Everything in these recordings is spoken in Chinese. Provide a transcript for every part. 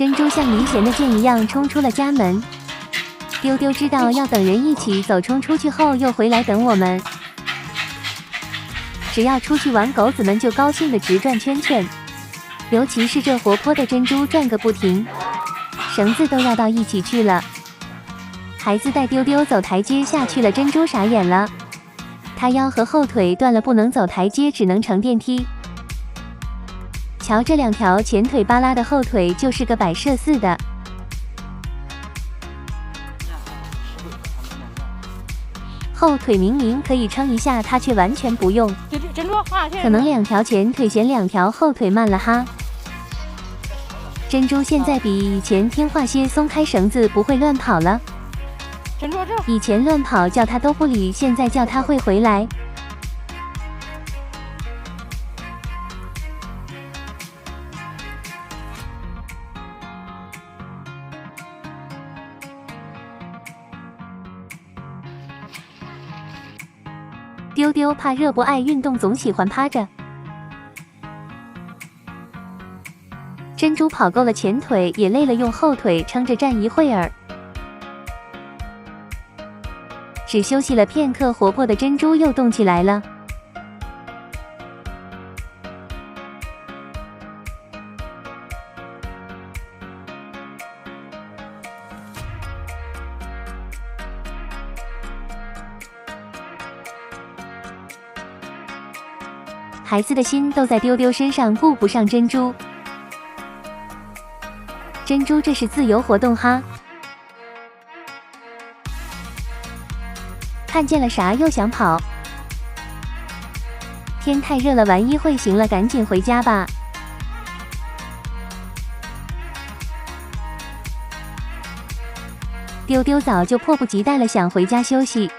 珍珠像离弦的箭一样冲出了家门。丢丢知道要等人一起走，冲出去后又回来等我们。只要出去玩，狗子们就高兴的直转圈圈，尤其是这活泼的珍珠转个不停，绳子都绕到一起去了。孩子带丢丢走台阶下去了，珍珠傻眼了，他腰和后腿断了，不能走台阶，只能乘电梯。瞧这两条前腿扒拉的后腿，就是个摆设似的。后腿明明可以撑一下，他却完全不用。珍珠，可能两条前腿嫌两条后腿慢了哈。珍珠现在比以前听话些，松开绳子不会乱跑了。珍珠这以前乱跑叫他都不理，现在叫他会回来。丢丢怕热，不爱运动，总喜欢趴着。珍珠跑够了前腿，也累了，用后腿撑着站一会儿。只休息了片刻，活泼的珍珠又动起来了。孩子的心都在丢丢身上，顾不上珍珠。珍珠这是自由活动哈，看见了啥又想跑。天太热了，玩一会行了，赶紧回家吧。丢丢早就迫不及待了，想回家休息。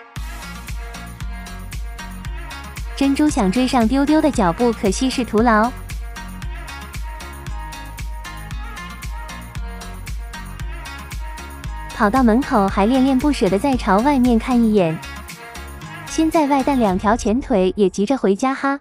珍珠想追上丢丢的脚步，可惜是徒劳。跑到门口还恋恋不舍地再朝外面看一眼，心在外，但两条前腿也急着回家哈。